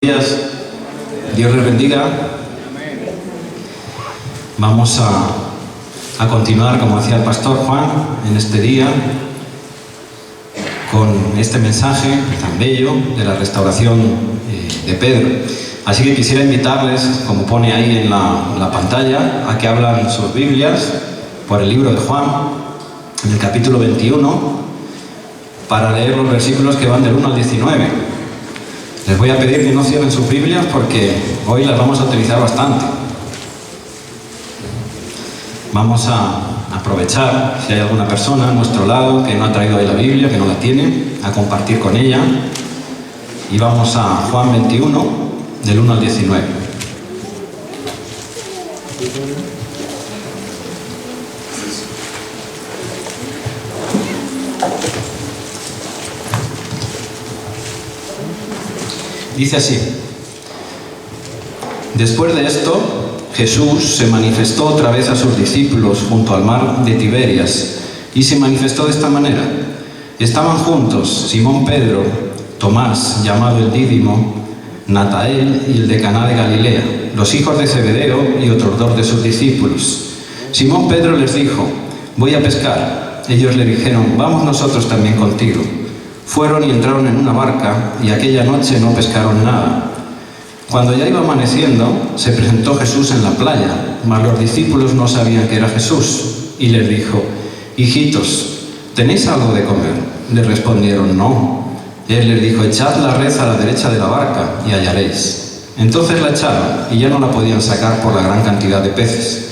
Días. Dios les bendiga. Vamos a continuar, como decía el pastor Juan, en este día con este mensaje tan bello de la restauración de Pedro. Así que quisiera invitarles, como pone ahí en la pantalla, a que abran sus Biblias por el libro de Juan, en el capítulo 21, para leer los versículos que van del 1 al 19. Les voy a pedir que no cierren sus Biblias porque hoy las vamos a utilizar bastante. Vamos a aprovechar, si hay alguna persona a nuestro lado que no ha traído ahí la Biblia, que no la tiene, a compartir con ella. Y vamos a Juan 21, del 1 al 19. Dice así: Después de esto, Jesús se manifestó otra vez a sus discípulos junto al mar de Tiberias, y se manifestó de esta manera. Estaban juntos Simón Pedro, Tomás, llamado el Dídimo, Natanael y el de Caná de Galilea, los hijos de Zebedeo y otros dos de sus discípulos. Simón Pedro les dijo: Voy a pescar. Ellos le dijeron: Vamos nosotros también contigo. Fueron y entraron en una barca, y aquella noche no pescaron nada. Cuando ya iba amaneciendo, se presentó Jesús en la playa, mas los discípulos no sabían que era Jesús, y les dijo: Hijitos, ¿tenéis algo de comer? Le respondieron: No. Él les dijo: Echad la red a la derecha de la barca, y hallaréis. Entonces la echaron, y ya no la podían sacar por la gran cantidad de peces.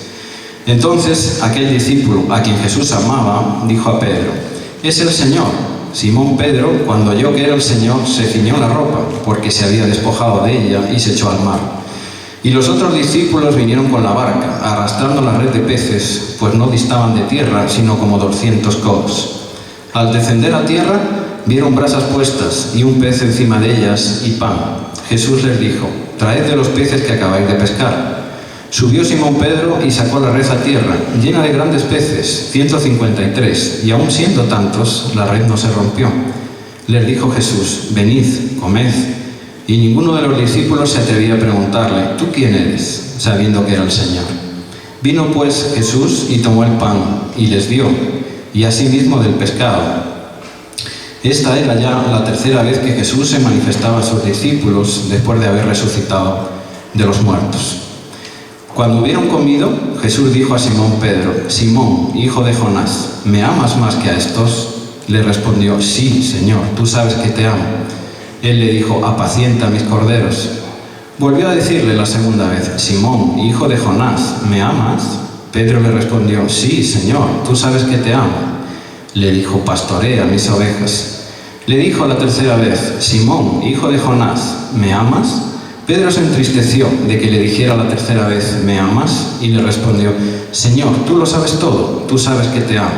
Entonces aquel discípulo, a quien Jesús amaba, dijo a Pedro: Es el Señor. Simón Pedro, cuando oyó que era el Señor, se ciñó la ropa, porque se había despojado de ella, y se echó al mar. Y los otros discípulos vinieron con la barca, arrastrando la red de peces, pues no distaban de tierra, sino como 200 codos. Al descender a tierra, vieron brasas puestas, y un pez encima de ellas, y pan. Jesús les dijo: Traed de los peces que acabáis de pescar. Subió Simón Pedro y sacó la red a tierra, llena de grandes peces, 153, y aun siendo tantos, la red no se rompió. Les dijo Jesús: Venid, comed. Y ninguno de los discípulos se atrevía a preguntarle: ¿Tú quién eres?, sabiendo que era el Señor. Vino pues Jesús y tomó el pan, y les dio, y asimismo del pescado. Esta era ya la tercera vez que Jesús se manifestaba a sus discípulos después de haber resucitado de los muertos. Cuando hubieron comido, Jesús dijo a Simón Pedro: Simón, hijo de Jonás, ¿me amas más que a estos? Le respondió: Sí, Señor, tú sabes que te amo. Él le dijo: Apacienta mis corderos. Volvió a decirle la segunda vez: Simón, hijo de Jonás, ¿me amas? Pedro le respondió: Sí, Señor, tú sabes que te amo. Le dijo: Pastorea mis ovejas. Le dijo la tercera vez: Simón, hijo de Jonás, ¿me amas? Pedro se entristeció de que le dijera la tercera vez: ¿Me amas? Y le respondió: Señor, tú lo sabes todo, tú sabes que te amo.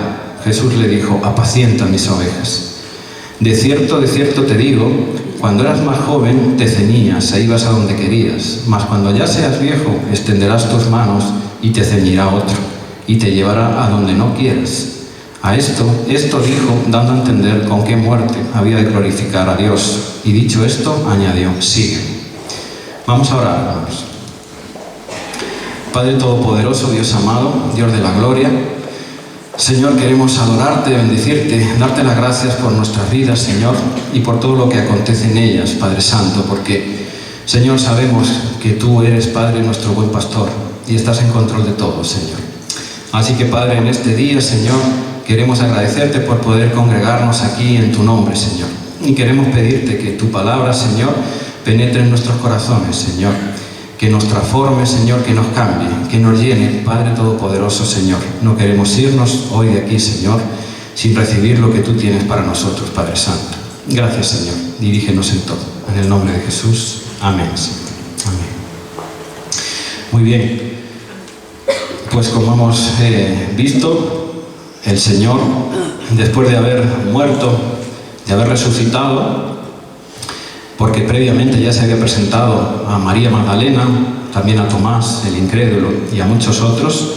Jesús le dijo: Apacienta mis ovejas. De cierto te digo, cuando eras más joven te ceñías e ibas a donde querías, mas cuando ya seas viejo extenderás tus manos y te ceñirá otro, y te llevará a donde no quieras. A esto dijo, dando a entender con qué muerte había de glorificar a Dios. Y dicho esto, añadió: Sigue. Vamos a orar, hermanos. Padre Todopoderoso, Dios amado, Dios de la gloria, Señor, queremos adorarte, bendecirte, darte las gracias por nuestras vidas, Señor, y por todo lo que acontece en ellas, Padre Santo, porque, Señor, sabemos que tú eres, Padre, nuestro buen pastor, y estás en control de todo, Señor. Así que, Padre, en este día, Señor, queremos agradecerte por poder congregarnos aquí en tu nombre, Señor, y queremos pedirte que tu palabra, Señor, penetre en nuestros corazones, Señor, que nos transforme, Señor, que nos cambie, que nos llene, Padre Todopoderoso, Señor. No queremos irnos hoy de aquí, Señor, sin recibir lo que tú tienes para nosotros, Padre Santo. Gracias, Señor. Dirígenos en todo. En el nombre de Jesús. Amén, Señor. Amén. Muy bien. Pues como hemos visto, el Señor, después de haber muerto, de haber resucitado, porque previamente ya se había presentado a María Magdalena, también a Tomás, el incrédulo, y a muchos otros,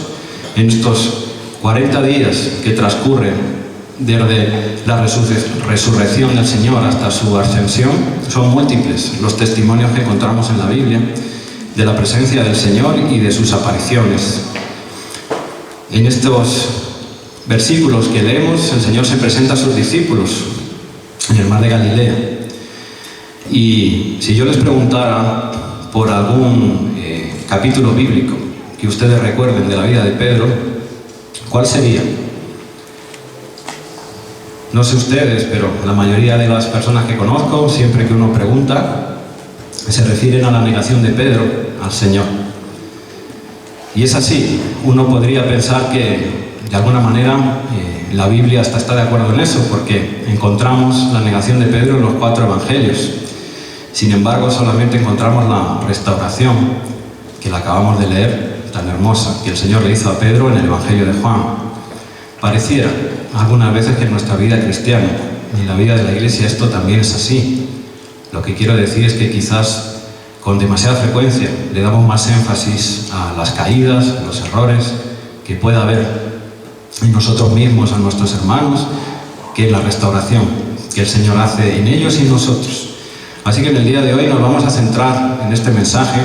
en estos 40 días que transcurren Desde la resurrección del Señor hasta su ascensión, son múltiples los testimonios que encontramos en la Biblia de la presencia del Señor y de sus apariciones. En estos versículos que leemos, el Señor se presenta a sus discípulos en el mar de Galilea. Y si yo les preguntara por algún capítulo bíblico que ustedes recuerden de la vida de Pedro, ¿cuál sería? No sé ustedes, pero la mayoría de las personas que conozco, siempre que uno pregunta, se refieren a la negación de Pedro al Señor. Y es así. Uno podría pensar que, de alguna manera, la Biblia hasta está de acuerdo en eso, porque encontramos la negación de Pedro en los 4 evangelios. Sin embargo, solamente encontramos la restauración, que la acabamos de leer, tan hermosa, que el Señor le hizo a Pedro en el Evangelio de Juan. Pareciera algunas veces que en nuestra vida cristiana y en la vida de la Iglesia esto también es así. Lo que quiero decir es que quizás con demasiada frecuencia le damos más énfasis a las caídas, los errores que pueda haber en nosotros mismos, a nuestros hermanos, que en la restauración que el Señor hace en ellos y en nosotros. Así que en el día de hoy nos vamos a centrar en este mensaje,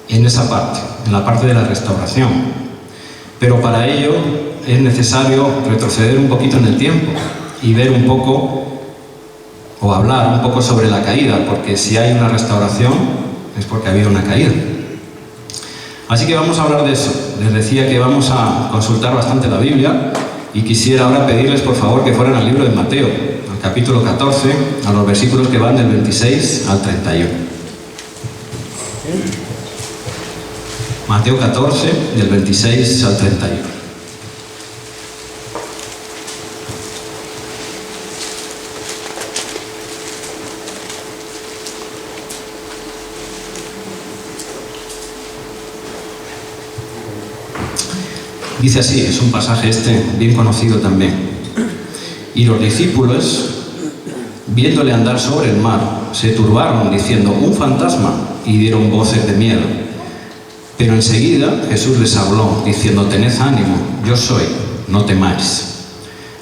en esa parte, en la parte de la restauración. Pero para ello es necesario retroceder un poquito en el tiempo y ver un poco, o hablar un poco sobre la caída, porque si hay una restauración es porque ha habido una caída. Así que vamos a hablar de eso. Les decía que vamos a consultar bastante la Biblia y quisiera ahora pedirles por favor que fueran al libro de Mateo, al capítulo 14, a los versículos que van del 26 al 31. Mateo 14, del 26 al 31. Dice así, es un pasaje bien conocido también. Y los discípulos, viéndole andar sobre el mar, se turbaron diciendo, un fantasma, y dieron voces de miedo. Pero enseguida Jesús les habló, diciendo, tened ánimo, yo soy, no temáis.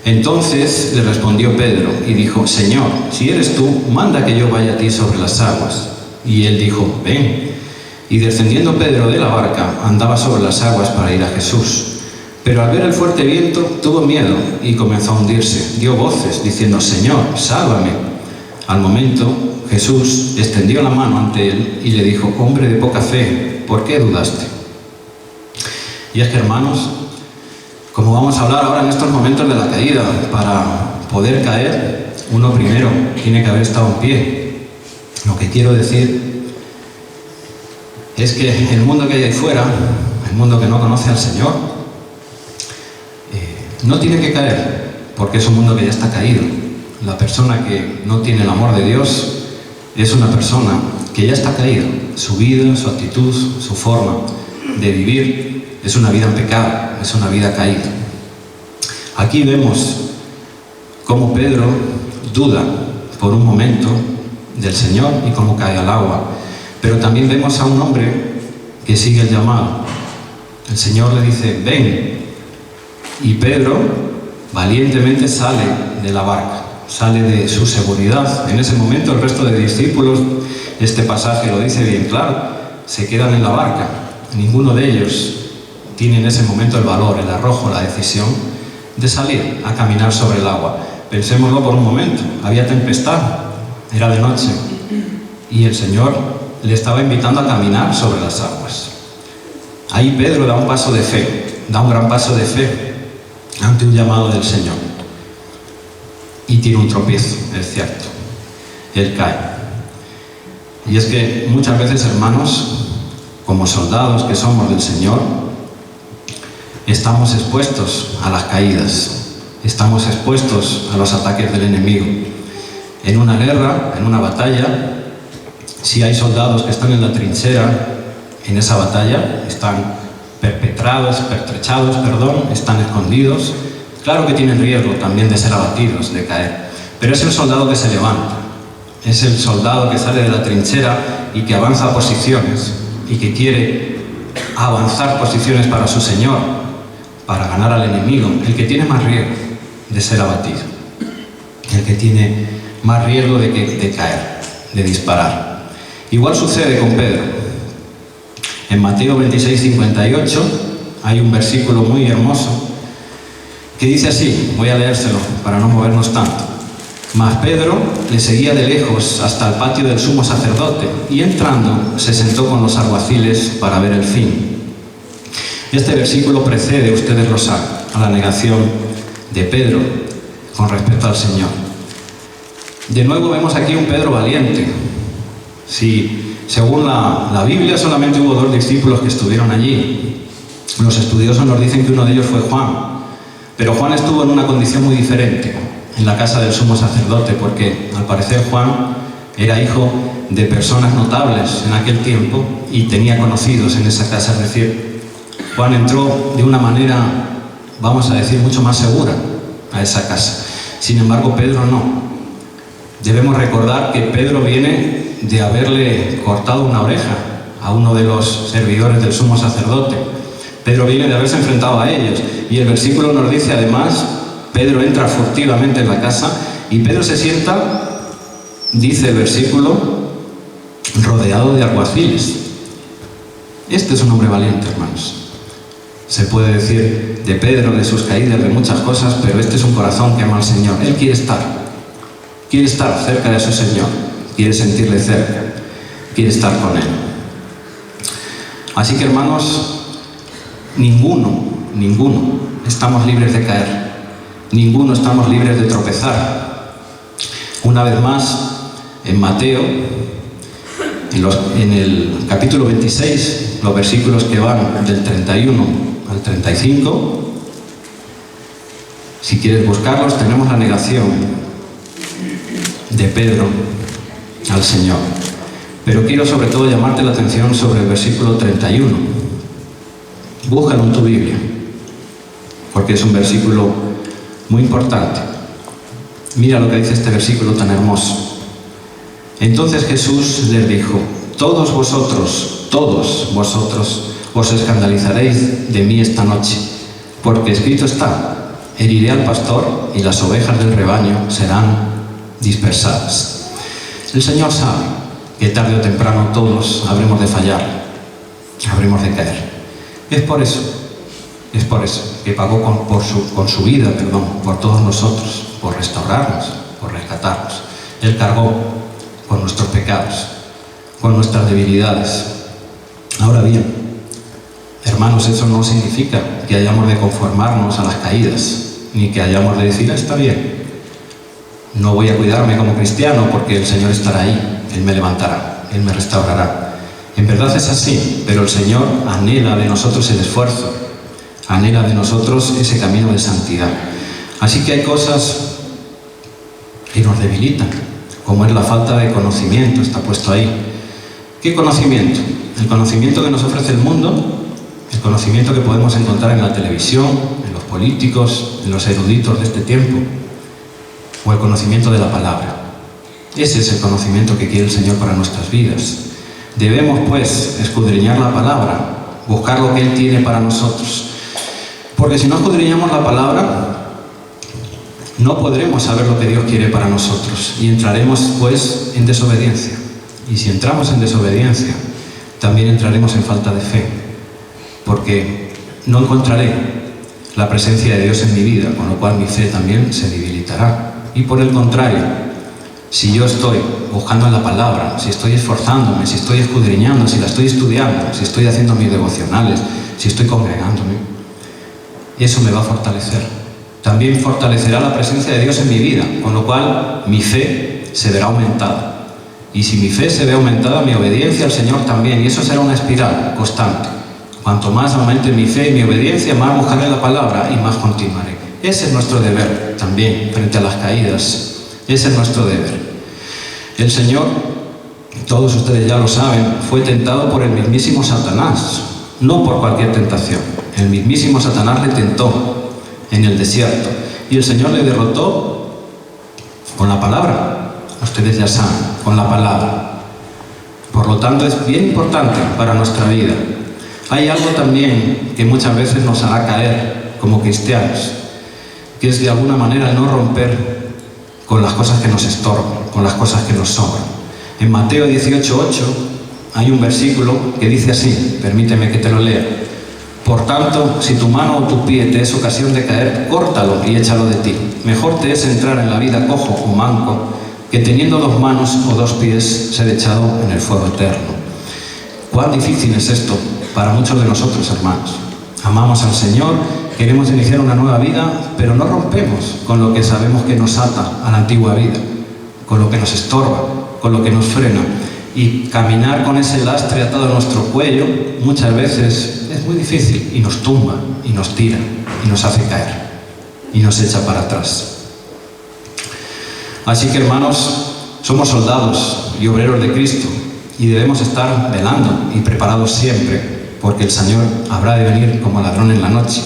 Entonces le respondió Pedro y dijo, Señor, si eres tú, manda que yo vaya a ti sobre las aguas. Y él dijo, ven. Y descendiendo Pedro de la barca, andaba sobre las aguas para ir a Jesús. Pero al ver el fuerte viento, tuvo miedo y comenzó a hundirse. Dio voces, diciendo, Señor, sálvame. Al momento, Jesús extendió la mano ante él y le dijo, hombre de poca fe, ¿por qué dudaste? Y es que, hermanos, como vamos a hablar ahora en estos momentos de la caída, para poder caer, uno primero tiene que haber estado en pie. Lo que quiero decir es que el mundo que hay ahí fuera, el mundo que no conoce al Señor, no tiene que caer, porque es un mundo que ya está caído. La persona que no tiene el amor de Dios es una persona que ya está caída. Su vida, su actitud, su forma de vivir es una vida en pecado, es una vida caída. Aquí vemos cómo Pedro duda por un momento del Señor y cómo cae al agua. Pero también vemos a un hombre que sigue el llamado. El Señor le dice, ven. Y Pedro valientemente sale de la barca, sale de su seguridad. En ese momento el resto de discípulos, este pasaje lo dice bien claro, se quedan en la barca. Ninguno de ellos tiene en ese momento el valor, el arrojo, la decisión de salir a caminar sobre el agua. Pensémoslo por un momento, había tempestad, era de noche, y el Señor le estaba invitando a caminar sobre las aguas. Ahí Pedro da un paso de fe, da un gran paso de fe ante un llamado del Señor. Y tiene un tropiezo, es cierto. Él cae. Y es que muchas veces, hermanos, como soldados que somos del Señor, estamos expuestos a las caídas, estamos expuestos a los ataques del enemigo. En una guerra, en una batalla, si hay soldados que están en la trinchera, en esa batalla, están pertrechados, están escondidos. Claro que tienen riesgo también de ser abatidos, de caer. Pero es el soldado que se levanta, es el soldado que sale de la trinchera y que avanza a posiciones y que quiere avanzar posiciones para su Señor, para ganar al enemigo, el que tiene más riesgo. de ser abatido, el que tiene más riesgo de caer, de disparar. Igual sucede con Pedro. En Mateo 26, 58 hay un versículo muy hermoso que dice así, voy a leérselo para no movernos tanto. Mas Pedro le seguía de lejos hasta el patio del sumo sacerdote y entrando se sentó con los alguaciles para ver el fin. Este versículo precede, ustedes lo saben, a la negación de Pedro con respecto al Señor. De nuevo vemos aquí un Pedro valiente. Si según la Biblia solamente hubo 2 discípulos que estuvieron allí, los estudiosos nos dicen que uno de ellos fue Juan, pero Juan estuvo en una condición muy diferente en la casa del sumo sacerdote, porque al parecer Juan era hijo de personas notables en aquel tiempo y tenía conocidos en esa casa. Es decir, Juan entró de una manera, vamos a decir, mucho más segura a esa casa. Sin embargo, Pedro no. Debemos recordar que Pedro viene de haberle cortado una oreja a uno de los servidores del sumo sacerdote. Pedro viene de haberse enfrentado a ellos. Y el versículo nos dice además, Pedro entra furtivamente en la casa y Pedro se sienta, dice el versículo, rodeado de alguaciles. Este es un hombre valiente, hermanos. Se puede decir de Pedro, de sus caídas, de muchas cosas, pero este es un corazón que ama al Señor. Él quiere estar cerca de su Señor, quiere sentirle cerca, quiere estar con Él. Así que, hermanos, ninguno estamos libres de caer, ninguno estamos libres de tropezar. Una vez más, en Mateo, en el capítulo 26, los versículos que van del 31 al 35, si quieres buscarlos, tenemos la negación de Pedro al Señor. Pero quiero sobre todo llamarte la atención sobre el versículo 31. Búscalo en tu Biblia, porque es un versículo muy importante. Mira lo que dice este versículo tan hermoso. Entonces Jesús les dijo, todos vosotros os escandalizaréis de mí esta noche, porque escrito está, heriré al pastor y las ovejas del rebaño serán dispersadas. El Señor sabe que tarde o temprano todos habremos de fallar, habremos de caer. Es por eso que pagó con su vida, por todos nosotros, por restaurarnos, por rescatarnos. Él cargó con nuestros pecados, con nuestras debilidades. Ahora bien, hermanos, eso no significa que hayamos de conformarnos a las caídas, ni que hayamos de decir, está bien, no voy a cuidarme como cristiano porque el Señor estará ahí, Él me levantará, Él me restaurará. En verdad es así, pero el Señor anhela de nosotros el esfuerzo, anhela de nosotros ese camino de santidad. Así que hay cosas que nos debilitan, como es la falta de conocimiento, está puesto ahí. ¿Qué conocimiento? El conocimiento que nos ofrece el mundo, el conocimiento que podemos encontrar en la televisión, en los políticos, en los eruditos de este tiempo, o el conocimiento de la palabra. Ese es el conocimiento que quiere el Señor para nuestras vidas. Debemos, pues, escudriñar la palabra, buscar lo que Él tiene para nosotros. Porque si no escudriñamos la palabra, no podremos saber lo que Dios quiere para nosotros y entraremos, pues, en desobediencia. Y si entramos en desobediencia, también entraremos en falta de fe, porque no encontraré la presencia de Dios en mi vida, con lo cual mi fe también se debilitará. Y por el contrario, si yo estoy buscando en la palabra, si estoy esforzándome, si estoy escudriñando, si la estoy estudiando, si estoy haciendo mis devocionales, si estoy congregándome, eso me va a fortalecer. También fortalecerá la presencia de Dios en mi vida, con lo cual mi fe se verá aumentada. Y si mi fe se ve aumentada, mi obediencia al Señor también, y eso será una espiral constante. Cuanto más aumente mi fe y mi obediencia, más buscaré la palabra y más continuaré. Ese es nuestro deber también frente a las caídas. Ese es nuestro deber. El Señor, todos ustedes ya lo saben, fue tentado por el mismísimo Satanás, no por cualquier tentación. El mismísimo Satanás le tentó en el desierto y el Señor le derrotó con la palabra. Ustedes ya saben, con la palabra. Por lo tanto, es bien importante para nuestra vida. Hay algo también que muchas veces nos hará caer como cristianos, que es de alguna manera no romper con las cosas que nos estorban, con las cosas que nos sobran. En Mateo 18:8 hay un versículo que dice así, permíteme que te lo lea. Por tanto, si tu mano o tu pie te es ocasión de caer, córtalo y échalo de ti. Mejor te es entrar en la vida cojo o manco, que teniendo 2 manos o 2 pies ser echado en el fuego eterno. Cuán difícil es esto para muchos de nosotros, hermanos. Amamos al Señor, queremos iniciar una nueva vida, pero no rompemos con lo que sabemos que nos ata a la antigua vida, con lo que nos estorba, con lo que nos frena. Y caminar con ese lastre atado a nuestro cuello muchas veces es muy difícil y nos tumba y nos tira y nos hace caer y nos echa para atrás. Así que, hermanos, somos soldados y obreros de Cristo y debemos estar velando y preparados siempre, porque el Señor habrá de venir como ladrón en la noche.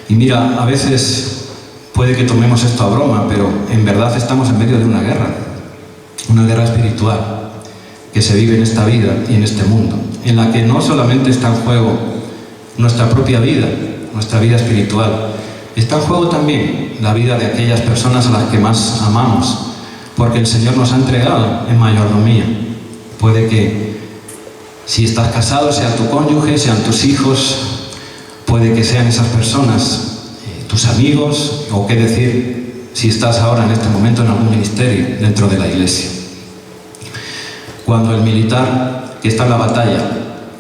Y mira, a veces puede que tomemos esto a broma, pero en verdad estamos en medio de una guerra espiritual que se vive en esta vida y en este mundo, en la que no solamente está en juego nuestra propia vida, nuestra vida espiritual, está en juego también la vida de aquellas personas a las que más amamos, porque el Señor nos ha entregado en mayordomía. Puede que si estás casado sea tu cónyuge, sean tus hijos, puede que sean esas personas tus amigos, o qué decir si estás ahora en este momento en algún ministerio dentro de la iglesia. Cuando el militar que está en la batalla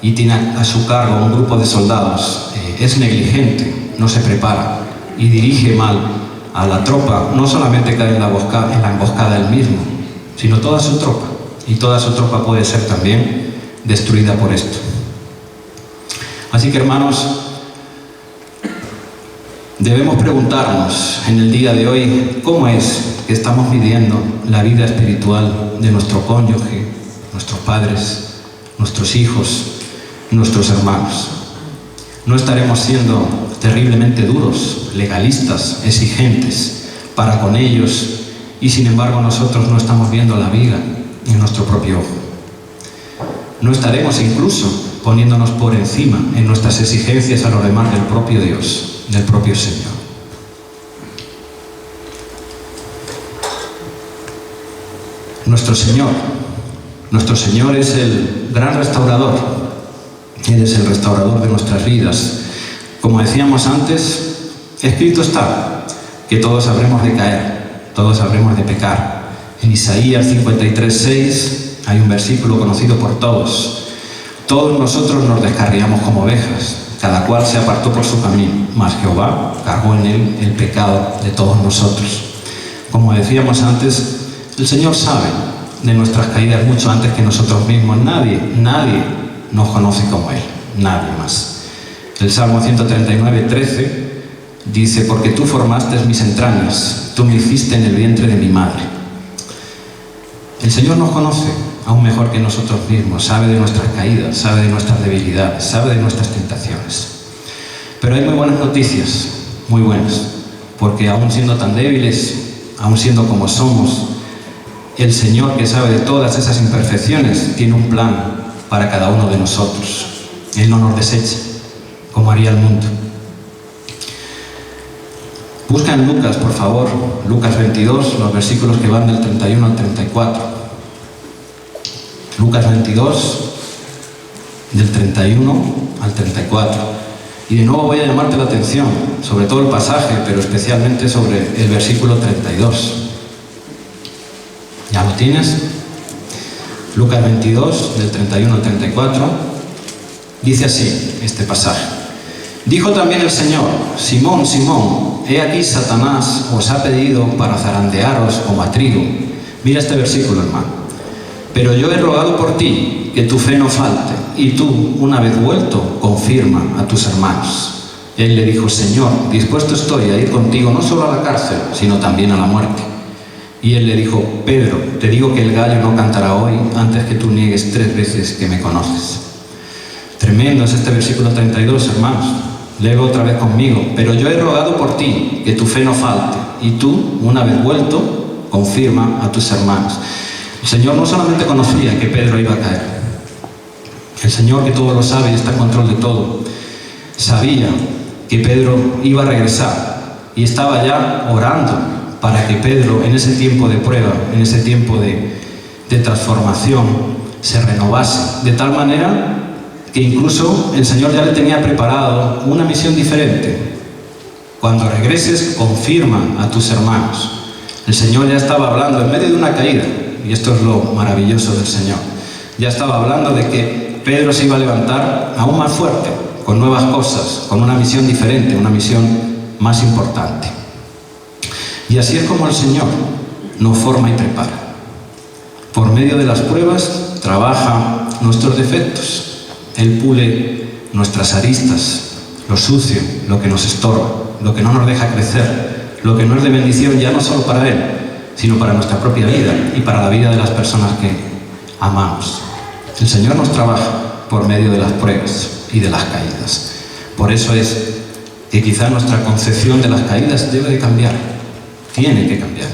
y tiene a su cargo un grupo de soldados es negligente, no se prepara y dirige mal a la tropa, no solamente cae en la emboscada él mismo, sino toda su tropa, y toda su tropa puede ser también destruida por esto. Así que, hermanos, debemos preguntarnos en el día de hoy cómo es que estamos viviendo la vida espiritual de nuestro cónyuge, nuestros padres, nuestros hijos, nuestros hermanos. No estaremos siendo terriblemente duros, legalistas, exigentes para con ellos, y sin embargo nosotros no estamos viendo la viga en nuestro propio ojo. No estaremos incluso poniéndonos por encima en nuestras exigencias a los demás del propio Dios, del propio Señor. Nuestro Señor es el gran restaurador. Él es el restaurador de nuestras vidas. Como decíamos antes, escrito está que todos habremos de caer, todos habremos de pecar. En Isaías 53:6 hay un versículo conocido por todos. Todos nosotros nos descarriamos como ovejas, cada cual se apartó por su camino, mas Jehová cargó en él el pecado de todos nosotros. Como decíamos antes, el Señor sabe de nuestras caídas mucho antes que nosotros mismos. Nadie nos conoce como Él, nadie más. El Salmo 139:13 dice: porque tú formaste mis entrañas, tú me hiciste en el vientre de mi madre. El Señor nos conoce aún mejor que nosotros mismos, sabe de nuestras caídas, sabe de nuestras debilidades, sabe de nuestras tentaciones. Pero hay muy buenas noticias, muy buenas, porque aún siendo tan débiles, aún siendo como somos, el Señor, que sabe de todas esas imperfecciones, tiene un plan para cada uno de nosotros. Él no nos desecha, como haría el mundo. Busca en Lucas, por favor, Lucas 22, los versículos que van del 31 al 34. Lucas 22, del 31 al 34. Y de nuevo voy a llamarte la atención sobre todo el pasaje, pero especialmente sobre el versículo 32. ¿Ya lo tienes? Lucas 22, del 31 al 34, dice así este pasaje. Dijo también el Señor: Simón, Simón, he aquí Satanás os ha pedido para zarandearos como a trigo. Mira este versículo, hermano. Pero yo he rogado por ti, que tu fe no falte, y tú, una vez vuelto, confirma a tus hermanos. Él le dijo: Señor, dispuesto estoy a ir contigo no solo a la cárcel, sino también a la muerte. Y él le dijo: Pedro, te digo que el gallo no cantará hoy antes que tú niegues 3 veces que me conoces. Tremendo es este versículo 32, hermanos. Léelo otra vez conmigo. Pero yo he rogado por ti, que tu fe no falte, y tú, una vez vuelto, confirma a tus hermanos. El Señor no solamente conocía que Pedro iba a caer. El Señor, que todo lo sabe y está en control de todo, sabía que Pedro iba a regresar, y estaba ya orando para que Pedro, en ese tiempo de prueba, en ese tiempo de transformación, se renovase, de tal manera que incluso el Señor ya le tenía preparado una misión diferente. Cuando regreses, confirma a tus hermanos. El Señor ya estaba hablando en medio de una caída, y esto es lo maravilloso del Señor. Ya estaba hablando de que Pedro se iba a levantar aún más fuerte, con nuevas cosas, con una misión diferente, una misión más importante. Y así es como el Señor nos forma y prepara. Por medio de las pruebas trabaja nuestros defectos. Él pule nuestras aristas, lo sucio, lo que nos estorba, lo que no nos deja crecer, lo que no es de bendición ya no solo para Él, sino para nuestra propia vida y para la vida de las personas que amamos. El Señor nos trabaja por medio de las pruebas y de las caídas. Por eso es que quizá nuestra concepción de las caídas debe de cambiar, tiene que cambiar.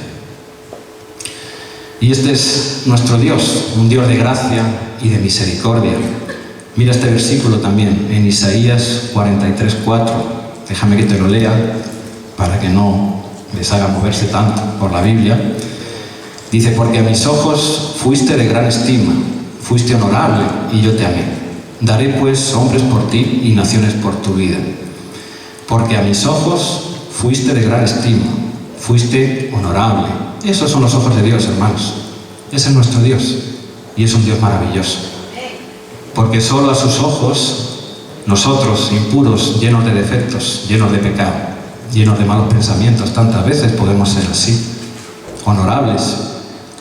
Y este es nuestro Dios, un Dios de gracia y de misericordia. Mira este versículo también en Isaías 43:4. Déjame que te lo lea para que no les haga moverse tanto por la Biblia. Dice: porque a mis ojos fuiste de gran estima, fuiste honorable y yo te amé. Daré pues hombres por ti y naciones por tu vida. Porque a mis ojos fuiste de gran estima, fuiste honorable. Esos son los ojos de Dios, hermanos. Ese es nuestro Dios y es un Dios maravilloso. Porque solo a sus ojos, nosotros, impuros, llenos de defectos, llenos de pecado, llenos de malos pensamientos, tantas veces podemos ser así, honorables,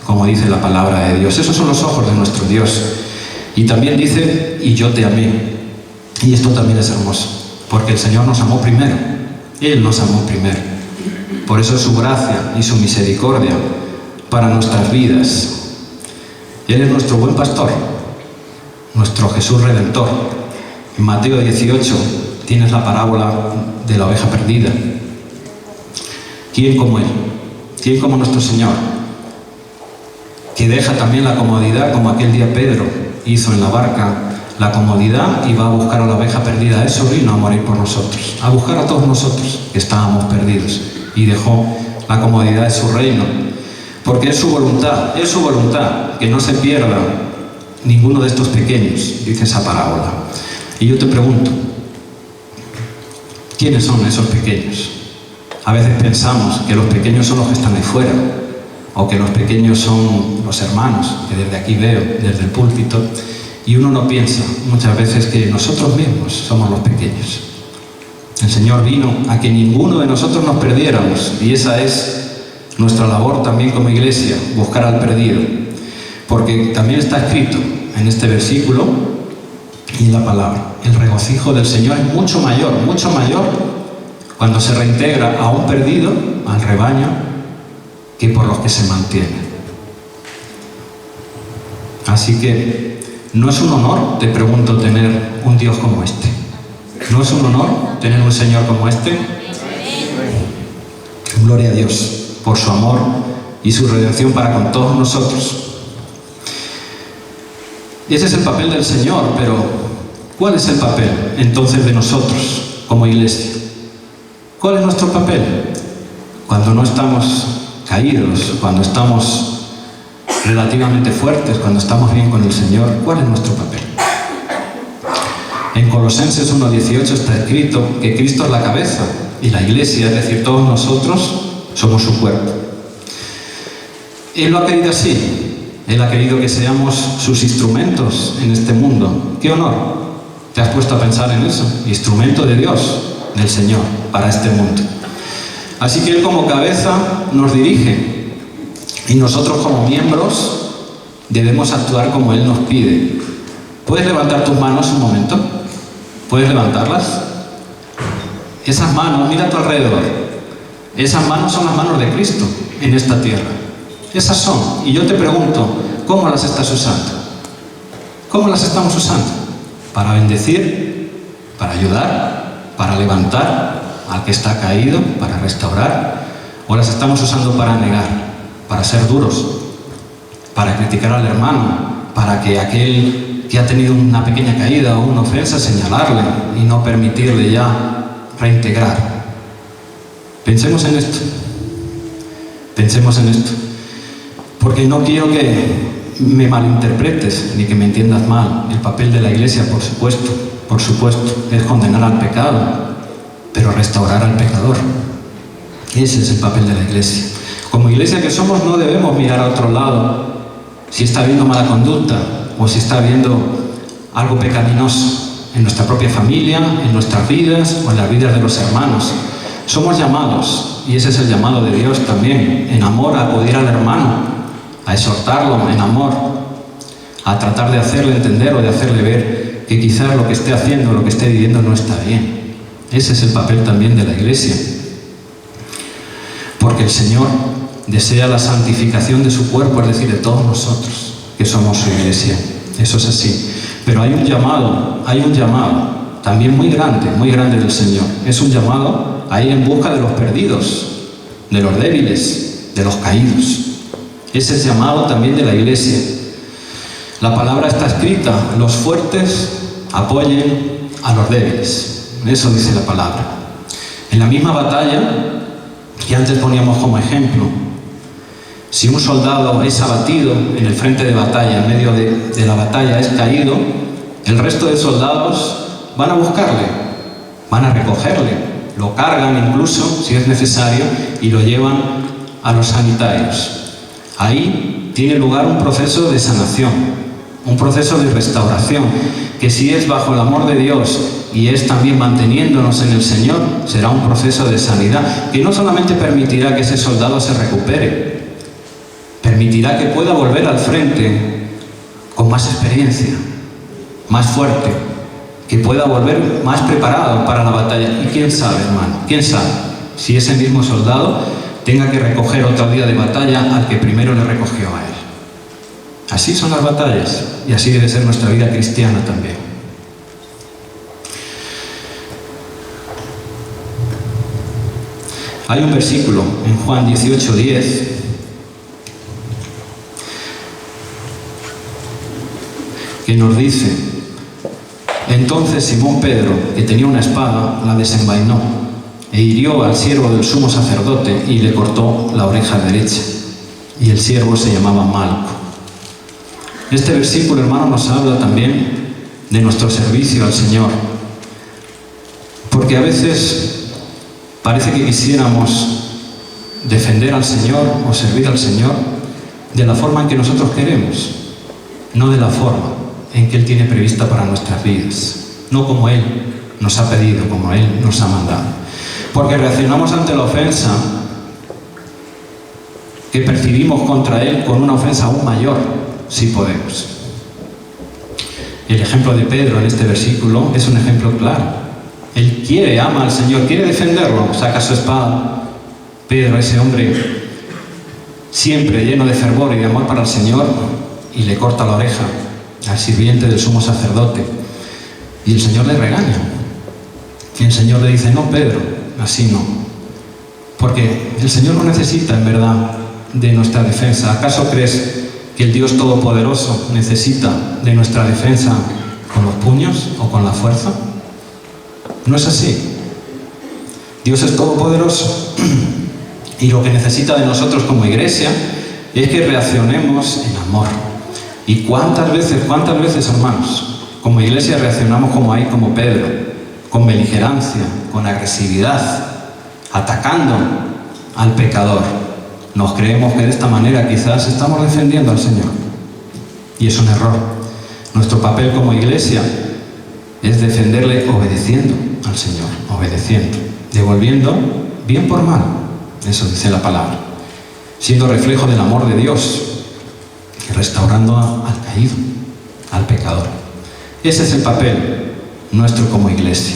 como dice la palabra de Dios. Esos son los ojos de nuestro Dios. Y también dice: y yo te amé. Y esto también es hermoso, porque el Señor nos amó primero. Él nos amó primero. Por eso es su gracia y su misericordia para nuestras vidas. Él es nuestro buen pastor, nuestro Jesús Redentor. En Mateo 18 tienes la parábola de la oveja perdida. ¿Quién como Él? ¿Quién como nuestro Señor? Que deja también la comodidad, como aquel día Pedro hizo en la barca, la comodidad, y va a buscar a la oveja perdida. Eso vino a morir por nosotros, a buscar a todos nosotros que estábamos perdidos, y dejó la comodidad de su reino, porque es su voluntad, que no se pierda ninguno de estos pequeños, dice esa parábola. Y yo te pregunto, ¿quiénes son esos pequeños? A veces pensamos que los pequeños son los que están ahí fuera, o que los pequeños son los hermanos, que desde aquí veo, desde el púlpito, y uno no piensa muchas veces que nosotros mismos somos los pequeños. El Señor vino a que ninguno de nosotros nos perdiéramos, y esa es nuestra labor también como iglesia, buscar al perdido. Porque también está escrito en este versículo y en la palabra: el regocijo del Señor es mucho mayor cuando se reintegra a un perdido, al rebaño, que por los que se mantienen. Así que no es un honor, te pregunto, tener un Dios como este. ¿No es un honor tener un Señor como este? Gloria a Dios por su amor y su redención para con todos nosotros. Y ese es el papel del Señor, pero ¿cuál es el papel entonces de nosotros como iglesia? ¿Cuál es nuestro papel? Cuando no estamos caídos, cuando estamos relativamente fuertes, cuando estamos bien con el Señor, ¿cuál es nuestro papel? En Colosenses 1:18 está escrito que Cristo es la cabeza y la iglesia, es decir, todos nosotros, somos su cuerpo. Él lo ha querido así. Él ha querido que seamos sus instrumentos en este mundo. ¡Qué honor! ¿Te has puesto a pensar en eso? Instrumento de Dios, del Señor, para este mundo. Así que Él como cabeza nos dirige y nosotros como miembros debemos actuar como Él nos pide. ¿Puedes levantar tus manos un momento? ¿Puedes levantarlas? Esas manos, mira a tu alrededor. Esas manos son las manos de Cristo en esta tierra. Esas son. Y yo te pregunto, ¿cómo las estás usando? ¿Cómo las estamos usando? ¿Para bendecir? ¿Para ayudar? ¿Para levantar al que está caído? ¿Para restaurar? ¿O las estamos usando para negar? ¿Para ser duros? ¿Para criticar al hermano? ¿Para que aquel que ha tenido una pequeña caída o una ofensa, señalarle y no permitirle ya reintegrar? Pensemos en esto. Pensemos en esto. Porque no quiero que me malinterpretes ni que me entiendas mal. El papel de la Iglesia, por supuesto, es condenar al pecado, pero restaurar al pecador. Ese es el papel de la Iglesia. Como Iglesia que somos, no debemos mirar a otro lado si está habiendo mala conducta o si está habiendo algo pecaminoso en nuestra propia familia, en nuestras vidas o en las vidas de los hermanos. Somos llamados, y ese es el llamado de Dios también, en amor a acudir al hermano, a exhortarlo en amor, a tratar de hacerle entender o de hacerle ver que quizás lo que esté haciendo, lo que esté viviendo no está bien. Ese es el papel también de la Iglesia. Porque el Señor desea la santificación de su cuerpo, es decir, de todos nosotros, que somos su Iglesia. Eso es así. Pero hay un llamado también muy grande del Señor. Es un llamado a ir en busca de los perdidos, de los débiles, de los caídos. Ese es llamado también de la Iglesia. La palabra está escrita: los fuertes apoyen a los débiles. Eso dice la palabra. En la misma batalla que antes poníamos como ejemplo, si un soldado es abatido en el frente de batalla, en medio de la batalla es caído, el resto de soldados van a buscarle, van a recogerle, lo cargan incluso, si es necesario, y lo llevan a los sanitarios. Ahí tiene lugar un proceso de sanación, un proceso de restauración, que si es bajo el amor de Dios y es también manteniéndonos en el Señor, será un proceso de sanidad, que no solamente permitirá que ese soldado se recupere, permitirá que pueda volver al frente con más experiencia, más fuerte, que pueda volver más preparado para la batalla. Y quién sabe, hermano, quién sabe si ese mismo soldado tenga que recoger otro día de batalla al que primero le recogió a él. Así son las batallas, y así debe ser nuestra vida cristiana también. Hay un versículo en Juan 18:10 que nos dice: entonces Simón Pedro, que tenía una espada, la desenvainó e hirió al siervo del sumo sacerdote y le cortó la oreja derecha. Y el siervo se llamaba Malco. Este versículo, hermano, nos habla también de nuestro servicio al Señor. Porque a veces parece que quisiéramos defender al Señor o servir al Señor de la forma en que nosotros queremos, no de la forma en que Él tiene prevista para nuestras vidas, no como Él nos ha pedido, como Él nos ha mandado. Porque reaccionamos ante la ofensa que percibimos contra Él con una ofensa aún mayor, si podemos. El ejemplo de Pedro en este versículo es un ejemplo claro. Él ama al Señor, quiere defenderlo, saca su espada. Pedro, ese hombre siempre lleno de fervor y de amor para el Señor, y le corta la oreja al sirviente del sumo sacerdote. Y el Señor le regaña. Y el Señor le dice: no, Pedro, así no. Porque el Señor no necesita, en verdad, de nuestra defensa. ¿Acaso crees que el Dios Todopoderoso necesita de nuestra defensa con los puños o con la fuerza? No es así. Dios es todopoderoso. Y lo que necesita de nosotros como Iglesia es que reaccionemos en amor. ¿Y cuántas veces, hermanos, como Iglesia reaccionamos como Pedro, con beligerancia, con agresividad, atacando al pecador? Nos creemos que de esta manera quizás estamos defendiendo al Señor. Y es un error. Nuestro papel como Iglesia es defenderle obedeciendo al Señor, obedeciendo, devolviendo bien por mal. Eso dice la palabra. Siendo reflejo del amor de Dios, restaurando al caído, al pecador. Ese es el papel nuestro como Iglesia.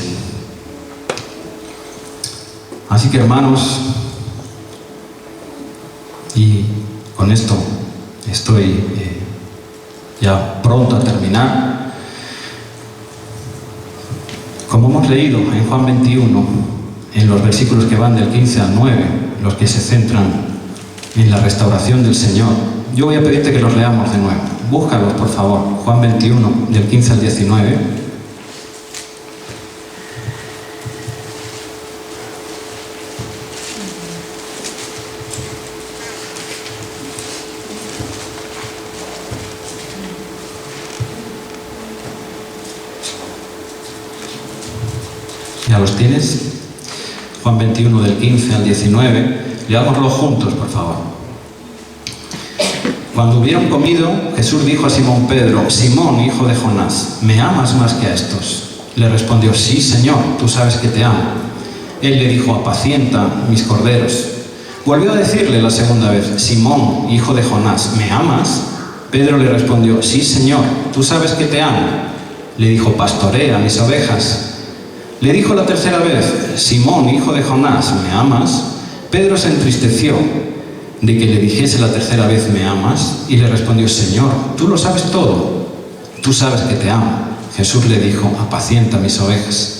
Así que, hermanos, y con esto estoy ya pronto a terminar. Como hemos leído en Juan 21, en los versículos que van del 15 al 9, los que se centran en la restauración del Señor, yo voy a pedirte que los leamos de nuevo. Búscalos, por favor. Juan 21, del 15 al 19. ¿Ya los tienes? Juan 21, del 15 al 19. Leámoslo juntos, por favor. Cuando hubieron comido, Jesús dijo a Simón Pedro: Simón, hijo de Jonás, ¿me amas más que a estos? Le respondió: sí, Señor, tú sabes que te amo. Él le dijo: apacienta mis corderos. Volvió a decirle la segunda vez: Simón, hijo de Jonás, ¿me amas? Pedro le respondió: sí, Señor, tú sabes que te amo. Le dijo: pastorea mis ovejas. Le dijo la tercera vez: Simón, hijo de Jonás, ¿me amas? Pedro se entristeció de que le dijese la tercera vez: ¿me amas? Y le respondió: Señor, tú lo sabes todo, tú sabes que te amo. Jesús le dijo: apacienta mis ovejas.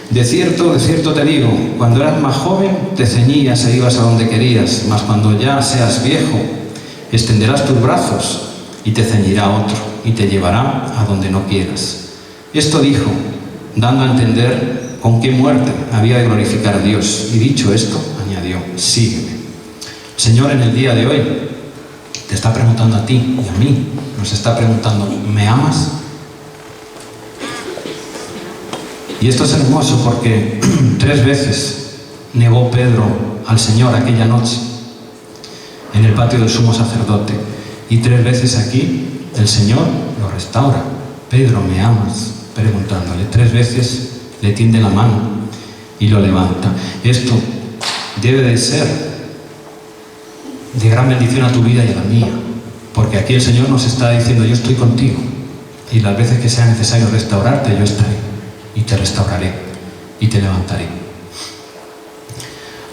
De cierto te digo, cuando eras más joven te ceñías e ibas a donde querías, mas cuando ya seas viejo, extenderás tus brazos y te ceñirá otro, y te llevará a donde no quieras. Esto dijo, dando a entender con qué muerte había de glorificar a Dios. Y dicho esto, añadió: sígueme. Señor, en el día de hoy te está preguntando a ti y a mí, nos está preguntando: ¿me amas? Y esto es hermoso porque 3 veces negó Pedro al Señor aquella noche en el patio del sumo sacerdote, y 3 veces aquí el Señor lo restaura. Pedro, ¿me amas? Preguntándole. 3 veces le tiende la mano y lo levanta. Esto debe de ser de gran bendición a tu vida y a la mía, porque aquí el Señor nos está diciendo: yo estoy contigo, y las veces que sea necesario restaurarte, yo estaré, y te restauraré, y te levantaré.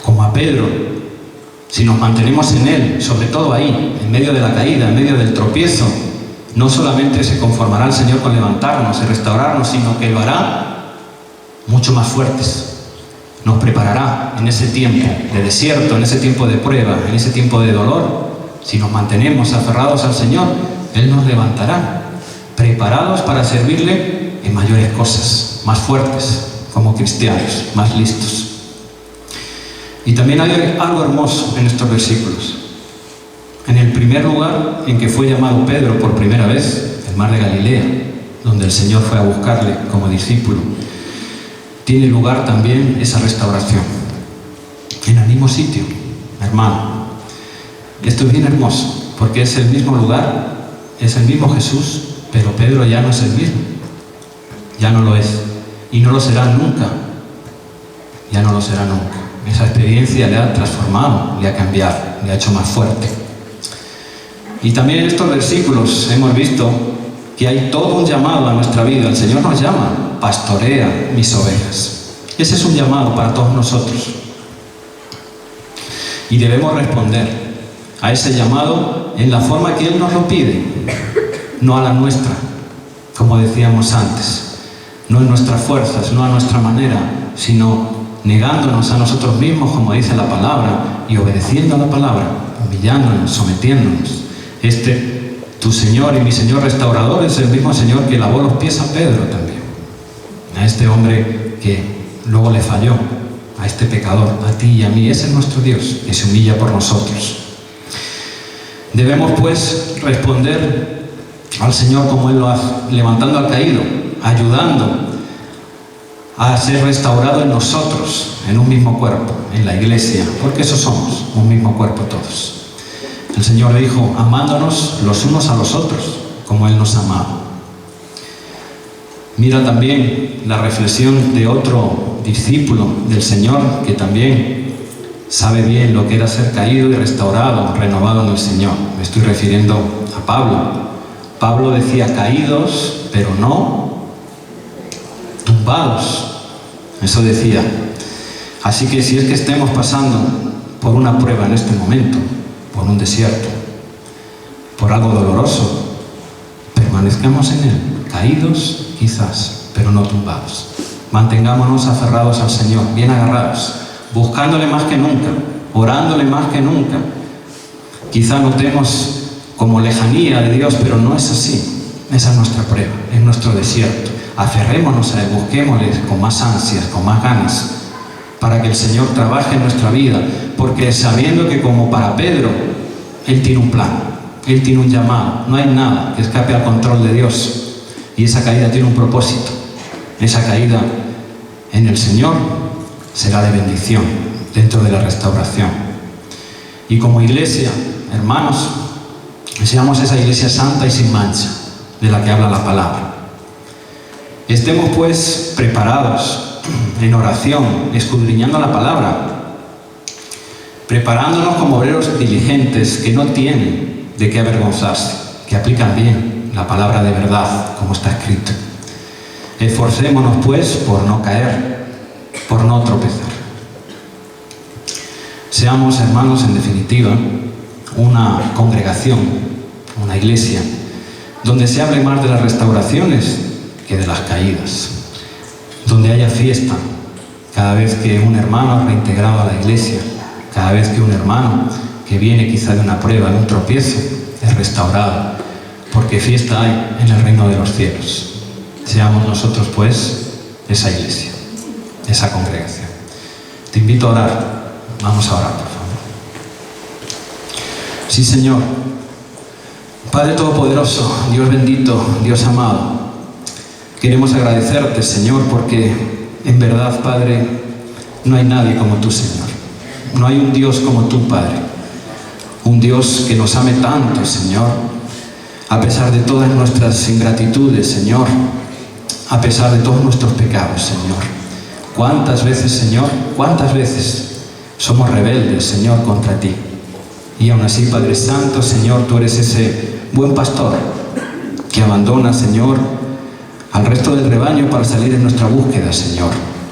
Como a Pedro, si nos mantenemos en Él, sobre todo ahí, en medio de la caída, en medio del tropiezo, no solamente se conformará el Señor con levantarnos y restaurarnos, sino que lo hará mucho más fuertes. Nos preparará en ese tiempo de desierto, en ese tiempo de prueba, en ese tiempo de dolor. Si nos mantenemos aferrados al Señor, Él nos levantará, preparados para servirle en mayores cosas, más fuertes, como cristianos, más listos. Y también hay algo hermoso en estos versículos. En el primer lugar en que fue llamado Pedro por primera vez, el mar de Galilea, donde el Señor fue a buscarle como discípulo, tiene lugar también esa restauración. En el mismo sitio, hermano. Esto es bien hermoso, porque es el mismo lugar, es el mismo Jesús, pero Pedro ya no es el mismo. Ya no lo es. Y no lo será nunca. Ya no lo será nunca. Esa experiencia le ha transformado, le ha cambiado, le ha hecho más fuerte. Y también en estos versículos hemos visto que hay todo un llamado a nuestra vida. El Señor nos llama: pastorea mis ovejas. Ese es un llamado para todos nosotros. Y debemos responder a ese llamado en la forma que Él nos lo pide, no a la nuestra, como decíamos antes. No en nuestras fuerzas, no a nuestra manera, sino negándonos a nosotros mismos, como dice la palabra, y obedeciendo a la palabra, humillándonos, sometiéndonos. Tu Señor y mi Señor restaurador es el mismo Señor que lavó los pies a Pedro también. A este hombre que luego le falló, a este pecador, a ti y a mí. Ese es nuestro Dios, que se humilla por nosotros. Debemos pues responder al Señor como Él lo hace, levantando al caído, ayudando a ser restaurado en nosotros, en un mismo cuerpo, en la iglesia, porque eso somos, un mismo cuerpo todos. El Señor dijo: amándonos los unos a los otros, como Él nos amaba. Mira también la reflexión de otro discípulo del Señor, que también sabe bien lo que era ser caído y restaurado, renovado en el Señor. Me estoy refiriendo a Pablo. Pablo decía: caídos, pero no tumbados. Eso decía. Así que si es que estemos pasando por una prueba en este momento, por un desierto, por algo doloroso, permanezcamos en Él, caídos quizás, pero no tumbados. Mantengámonos aferrados al Señor, bien agarrados, buscándole más que nunca, orándole más que nunca. Quizá notemos como lejanía de Dios, pero no es así. Esa es nuestra prueba, es nuestro desierto. Aferrémonos a Él, busquémosle con más ansias, con más ganas, para que el Señor trabaje en nuestra vida, porque sabiendo que como para Pedro, Él tiene un plan, Él tiene un llamado, no hay nada que escape al control de Dios, y esa caída tiene un propósito. Esa caída en el Señor será de bendición dentro de la restauración. Y como iglesia, hermanos, seamos esa iglesia santa y sin mancha de la que habla la palabra. Estemos pues preparados en oración, escudriñando la palabra, preparándonos como obreros diligentes que no tienen de qué avergonzarse, que aplican bien la palabra de verdad, como está escrito. Esforcémonos pues por no caer, por no tropezar. Seamos, hermanos, en definitiva, una congregación, una iglesia, donde se hable más de las restauraciones que de las caídas, donde haya fiesta cada vez que un hermano es reintegrado a la iglesia, cada vez que un hermano que viene quizá de una prueba, de un tropiezo, es restaurado, porque fiesta hay en el reino de los cielos. Seamos nosotros pues esa iglesia, esa congregación. Te invito a orar. Vamos a orar, por favor. Sí, Señor, Padre Todopoderoso, Dios bendito, Dios amado, queremos agradecerte, Señor, porque en verdad, Padre, no hay nadie como tú, Señor. No hay un Dios como tú, Padre. Un Dios que nos ame tanto, Señor, a pesar de todas nuestras ingratitudes, Señor, a pesar de todos nuestros pecados, Señor. ¿Cuántas veces, Señor, cuántas veces somos rebeldes, Señor, contra ti? Y aún así, Padre Santo, Señor, tú eres ese buen pastor que abandona, Señor, al resto del rebaño para salir en nuestra búsqueda, Señor,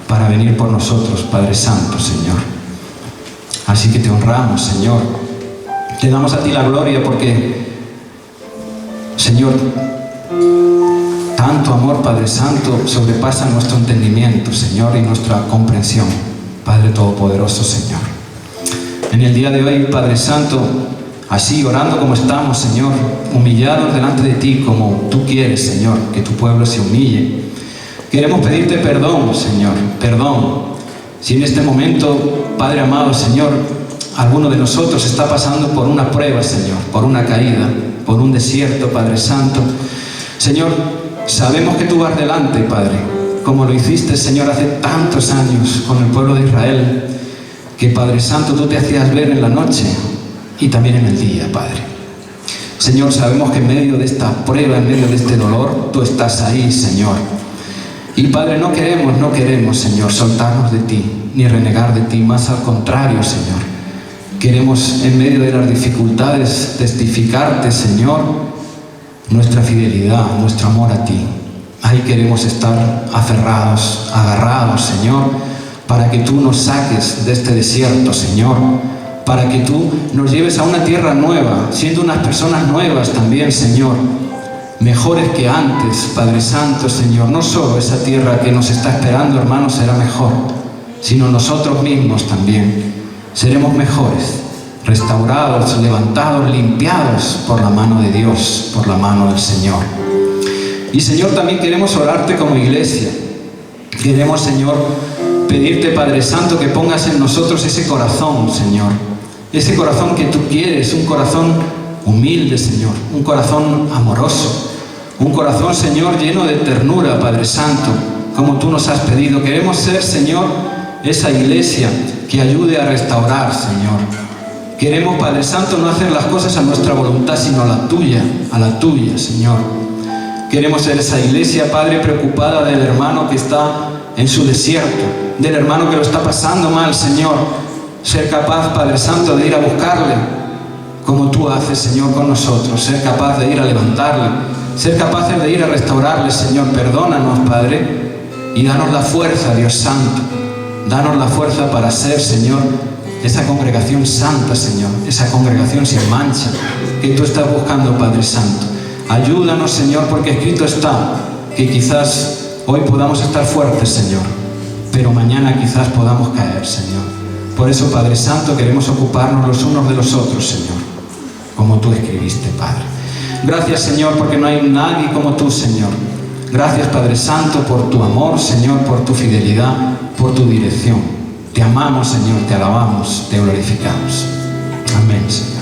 para venir por nosotros, Padre Santo, Señor. Así que te honramos, Señor. Te damos a ti la gloria porque, Señor, tanto amor, Padre Santo, sobrepasa nuestro entendimiento, Señor, y nuestra comprensión, Padre Todopoderoso, Señor. En el día de hoy, Padre Santo, así orando como estamos, Señor, humillados delante de ti como tú quieres, Señor, que tu pueblo se humille. Queremos pedirte perdón, Señor, perdón. Si en este momento, Padre amado, Señor, alguno de nosotros está pasando por una prueba, Señor, por una caída, por un desierto, Padre Santo, Señor, sabemos que tú vas delante, Padre, como lo hiciste, Señor, hace tantos años con el pueblo de Israel, que, Padre Santo, tú te hacías ver en la noche y también en el día, Padre. Señor, sabemos que en medio de esta prueba, en medio de este dolor, tú estás ahí, Señor. Y, Padre, no queremos, Señor, soltarnos de ti, ni renegar de ti, más al contrario, Señor. Queremos, en medio de las dificultades, testificarte, Señor, nuestra fidelidad, nuestro amor a ti. Ahí queremos estar aferrados, agarrados, Señor, para que tú nos saques de este desierto, Señor, para que tú nos lleves a una tierra nueva, siendo unas personas nuevas también, Señor, mejores que antes, Padre Santo, Señor. No solo esa tierra que nos está esperando, hermanos, será mejor, sino nosotros mismos también seremos mejores, restaurados, levantados, limpiados por la mano de Dios, por la mano del Señor. Y, Señor, también queremos orarte como iglesia. Queremos, Señor, pedirte, Padre Santo, que pongas en nosotros ese corazón, Señor. Ese corazón que tú quieres, un corazón humilde, Señor. Un corazón amoroso. Un corazón, Señor, lleno de ternura, Padre Santo, como tú nos has pedido. Queremos ser, Señor, esa iglesia que ayude a restaurar, Señor. Queremos, Padre Santo, no hacer las cosas a nuestra voluntad, sino a la tuya, Señor. Queremos ser esa iglesia, Padre, preocupada del hermano que está en su desierto, del hermano que lo está pasando mal, Señor. Ser capaz, Padre Santo, de ir a buscarle, como tú haces, Señor, con nosotros. Ser capaz de ir a levantarle, ser capaces de ir a restaurarle, Señor. Perdónanos, Padre, y danos la fuerza, Dios Santo. Danos la fuerza para ser, Señor, esa congregación santa, Señor, esa congregación sin mancha que tú estás buscando, Padre Santo. Ayúdanos, Señor, porque escrito está que quizás hoy podamos estar fuertes, Señor, pero mañana quizás podamos caer, Señor. Por eso, Padre Santo, queremos ocuparnos los unos de los otros, Señor, como tú escribiste, Padre. Gracias, Señor, porque no hay nadie como tú, Señor. Gracias, Padre Santo, por tu amor, Señor, por tu fidelidad, por tu dirección. Te amamos, Señor, te alabamos, te glorificamos. Amén, Señor.